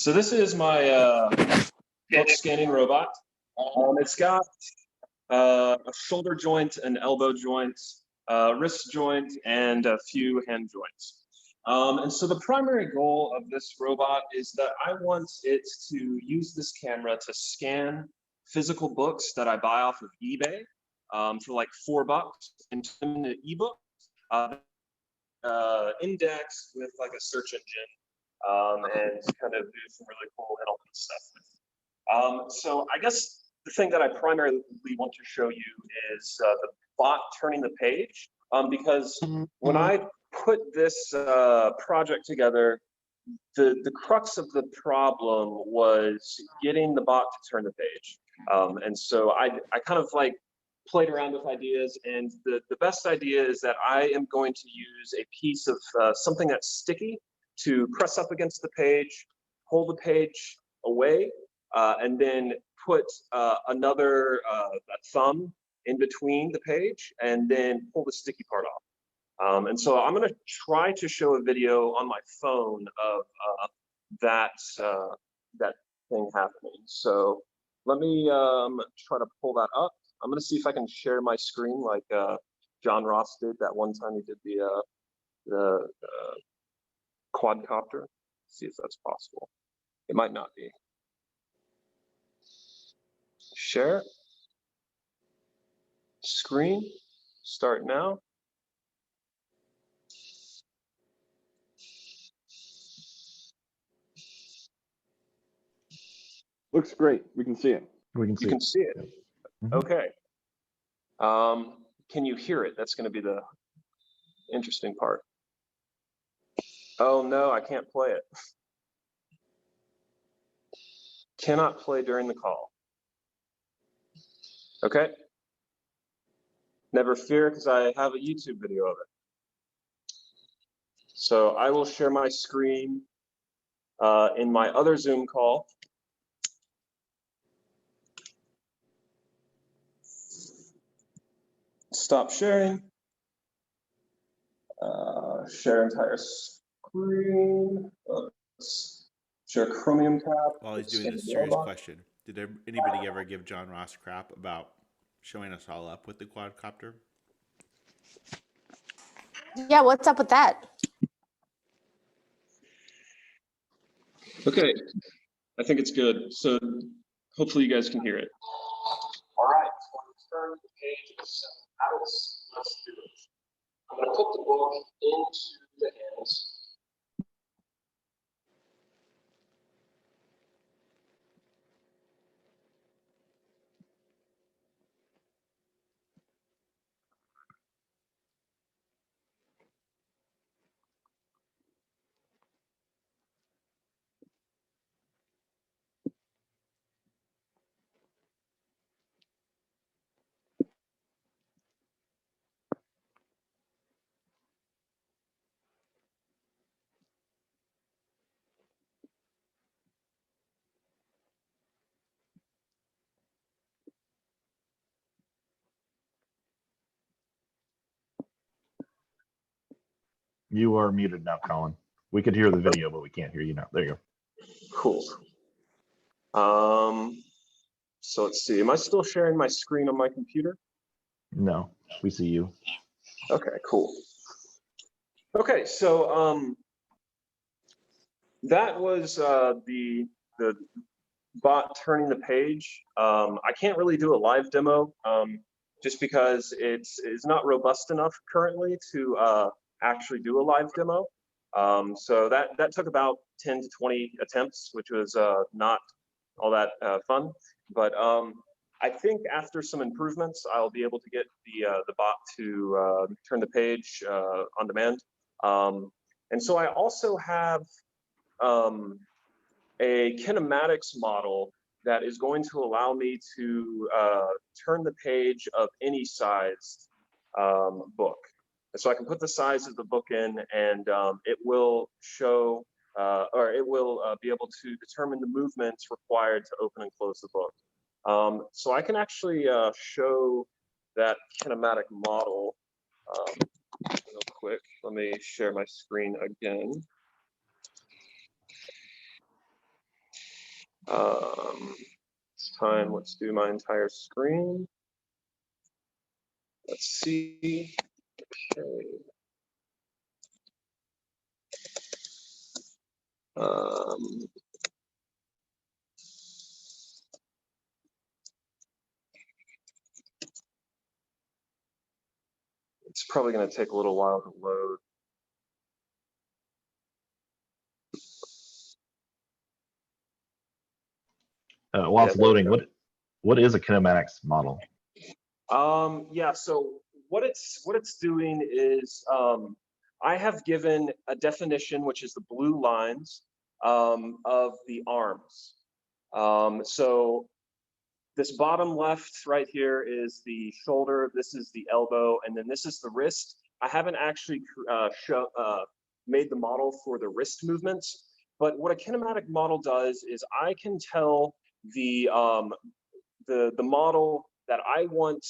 So this is my book scanning robot. It's got a shoulder joint, an elbow joint, wrist joint, and a few hand joints. And so the primary goal of this robot is that I want it to use this camera to scan physical books that I buy off of eBay for like $4 and turn them into ebooks, index with like a search engine, and kind of do some really cool NLP stuff with. So I guess the thing that I primarily want to show you is the bot turning the page, because when I put this project together, the crux of the problem was getting the bot to turn the page. And so I kind of like played around with ideas, and the best idea is that I am going to use a piece of something that's sticky to press up against the page, pull the page away, and then put another thumb in between the page, and then pull the sticky part off. And so I'm going to try to show a video on my phone of that thing happening. So let me try to pull that up. I'm going to see if I can share my screen like John Ross did that one time he did the quadcopter. See if that's possible. It might not be. Share. Screen. Start now. Looks great. We can see it. You can see it. Okay. Can you hear it? That's going to be the interesting part. Oh no, I can't play it. Cannot play during the call. Okay. Never fear, because I have a YouTube video of it. So I will share my screen in my other Zoom call. Stop sharing. Share entire screen. Let's share Chromium tab. While he's doing this serious question, did anybody ever give John Ross crap about showing us all up with the quadcopter? Yeah, what's up with that? Okay, I think it's good. So hopefully you guys can hear it. All right, so I'm going to turn the page of some adults. Let's do it. I'm going to put the book into the hands. You are muted now, Collin. We could hear the video, but we can't hear you now. There you go. Cool. So let's see. Am I still sharing my screen on my computer? No, we see you. Okay, cool. Okay, so that was the bot turning the page. I can't really do a live demo just because it's not robust enough currently to actually do a live demo. So that took about 10 to 20 attempts, which was not all that fun. But I think after some improvements, I'll be able to get the bot to turn the page on demand. And so I also have a kinematics model that is going to allow me to turn the page of any size book. And so I can put the size of the book in, and it will show, or it will be able to determine the movements required to open and close the book. So I can actually show that kinematic model real quick. Let me share my screen again. It's time. Let's do my entire screen. Let's see. Okay. It's probably going to take a little while to load. While Yeah, it's there we loading, go. what is a kinematics model? Yeah, so what it's doing is I have given a definition, which is the blue lines of the arms. So this bottom left right here is the shoulder, this is the elbow, and then this is the wrist. I haven't actually made the model for the wrist movements, but what a kinematic model does is I can tell the model that I want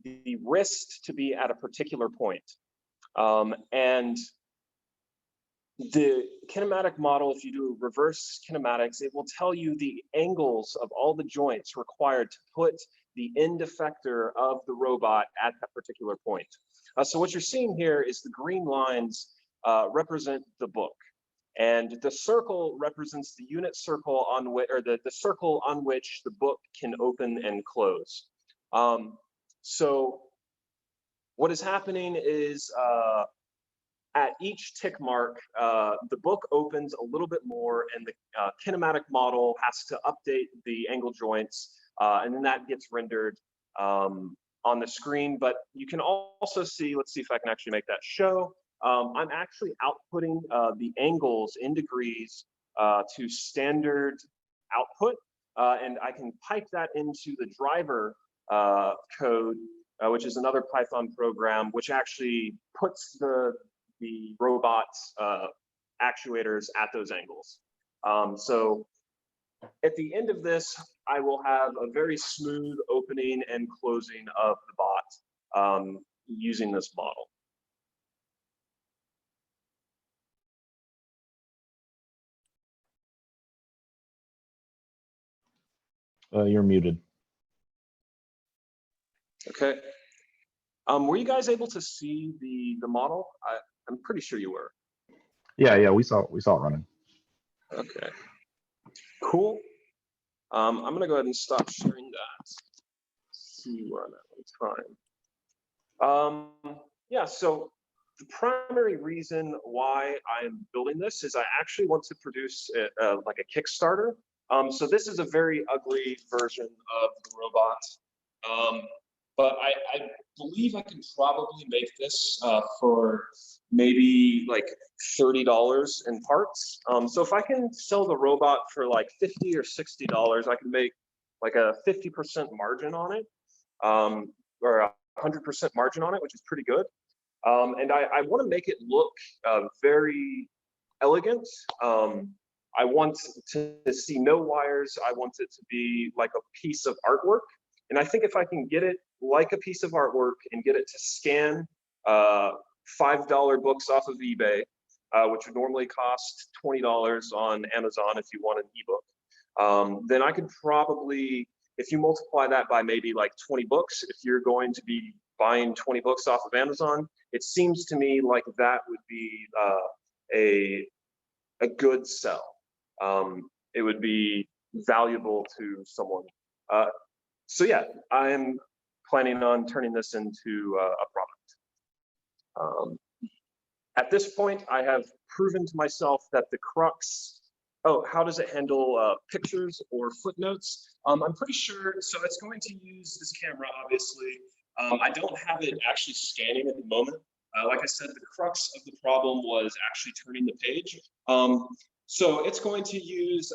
the wrist to be at a particular point. And the kinematic model, if you do reverse kinematics, it will tell you the angles of all the joints required to put the end effector of the robot at that particular point. So what you're seeing here is the green lines represent the book. And the circle represents the unit circle on which, or the circle on which the book can open and close. So what is happening is at each tick mark, the book opens a little bit more and the kinematic model has to update the angle joints, and then that gets rendered on the screen. But you can also see, let's see if I can actually make that show. I'm actually outputting the angles in degrees to standard output, and I can pipe that into the driver code, which is another Python program, which actually puts the robot's actuators at those angles. So at the end of this, I will have a very smooth opening and closing of the bot using this model. You're muted. Okay. Were you guys able to see the model? I'm pretty sure you were. Yeah, we saw it running. Okay. Cool. I'm gonna go ahead and stop sharing that. See where I'm at on time. Yeah, so the primary reason why I'm building this is I actually want to produce like a Kickstarter. So this is a very ugly version of the robot. But I believe I can probably make this for maybe like $30 in parts. So if I can sell the robot for like $50 or $60, I can make like a 50% margin on it, or a 100% margin on it, which is pretty good. And I want to make it look very elegant. I want to see no wires. I want it to be like a piece of artwork. And I think if I can get it like a piece of artwork and get it to scan $5 books off of eBay, which would normally cost $20 on Amazon if you want an ebook, then I could probably, if you multiply that by maybe like 20 books, if you're going to be buying 20 books off of Amazon, it seems to me like that would be a good sell. It would be valuable to someone. So yeah, I'm planning on turning this into a product. At this point, I have proven to myself that the crux, oh, how does it handle pictures or footnotes? I'm pretty sure, so it's going to use this camera, obviously. I don't have it actually scanning at the moment. Like I said, the crux of the problem was actually turning the page. So it's going to use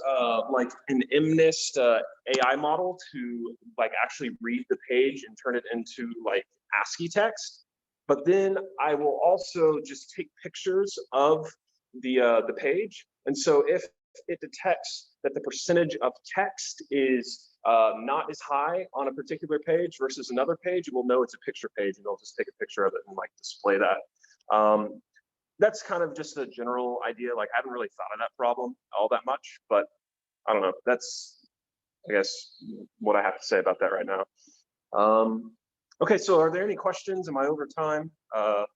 like an MNIST AI model to like actually read the page and turn it into like ASCII text. But then I will also just take pictures of the page. And so if it detects that the percentage of text is not as high on a particular page versus another page, it will know it's a picture page and it'll just take a picture of it and like display that. That's kind of just a general idea. Like I haven't really thought of that problem all that much, but I don't know. That's I guess what I have to say about that right now. Okay, so are there any questions? Am I over time?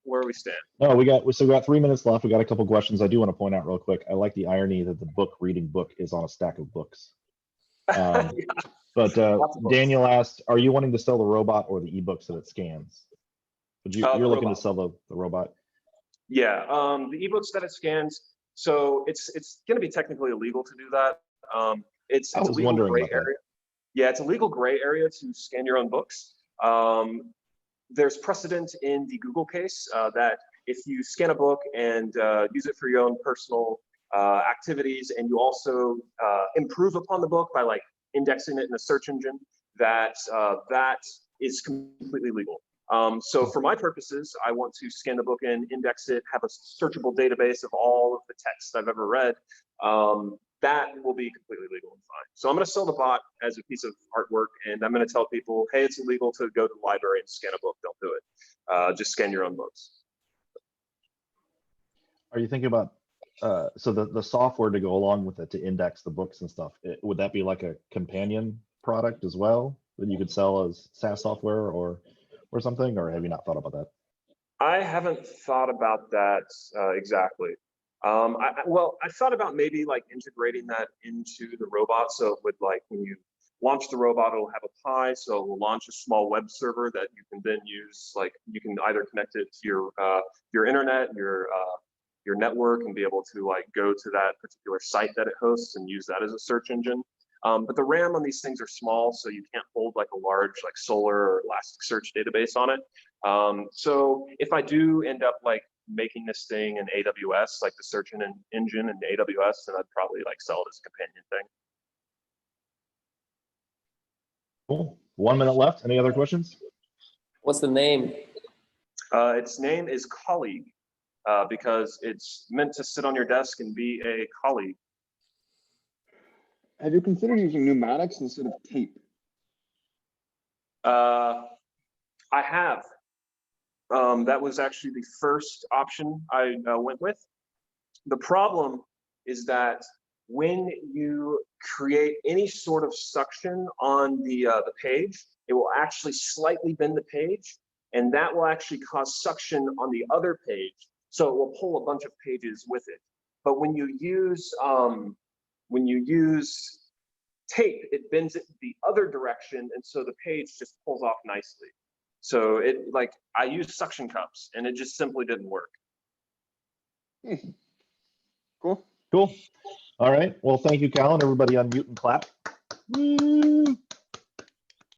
Where we stand? No, we still got 3 minutes left. We got a couple questions. I do want to point out real quick. I like the irony that the book reading book is on a stack of books. Yeah, But lots of books. Daniel asked, are you wanting to sell the robot or the ebooks that it scans? But The you're looking robot. to sell the robot. Yeah, the ebooks that it scans. So it's going to be technically illegal to do that. It's I a was legal wondering gray about that. area. Yeah, it's a legal gray area to scan your own books. There's precedent in the Google case that if you scan a book and use it for your own personal activities, and you also improve upon the book by like indexing it in a search engine, that is completely legal. So for my purposes, I want to scan the book in, index it, have a searchable database of all of the texts I've ever read. That will be completely legal and fine. So I'm going to sell the bot as a piece of artwork, and I'm going to tell people, hey, it's illegal to go to the library and scan a book. Don't do it. Just scan your own books. Are you thinking about so the software to go along with it to index the books and stuff? Would that be like a companion product as well that you could sell as SaaS software or something? Or have you not thought about that? I haven't thought about that exactly. Well, I thought about maybe like integrating that into the robot. So it would, like, when you launch the robot, it'll have a Pi, so it will launch a small web server that you can then use. Like, you can either connect it to your internet, your network, and be able to like go to that particular site that it hosts and use that as a search engine. But the RAM on these things are small, so you can't hold like a large like Solar or Elasticsearch database on it. So if I do end up like making this thing in AWS, like the search engine in AWS, then I'd probably like sell it as a companion thing. Cool. 1 minute left. Any other questions? What's the name? Its name is Colleague because it's meant to sit on your desk and be a colleague. Have you considered using pneumatics instead of tape? I have. That was actually the first option I went with. The problem is that when you create any sort of suction on the page, it will actually slightly bend the page, and that will actually cause suction on the other page. So it will pull a bunch of pages with it. But when you use tape, it bends it the other direction, and so the page just pulls off nicely. So I used suction cups, and it just simply didn't work. Cool. Cool. All right. Well, thank you, Collin. Everybody unmute and clap. Woo!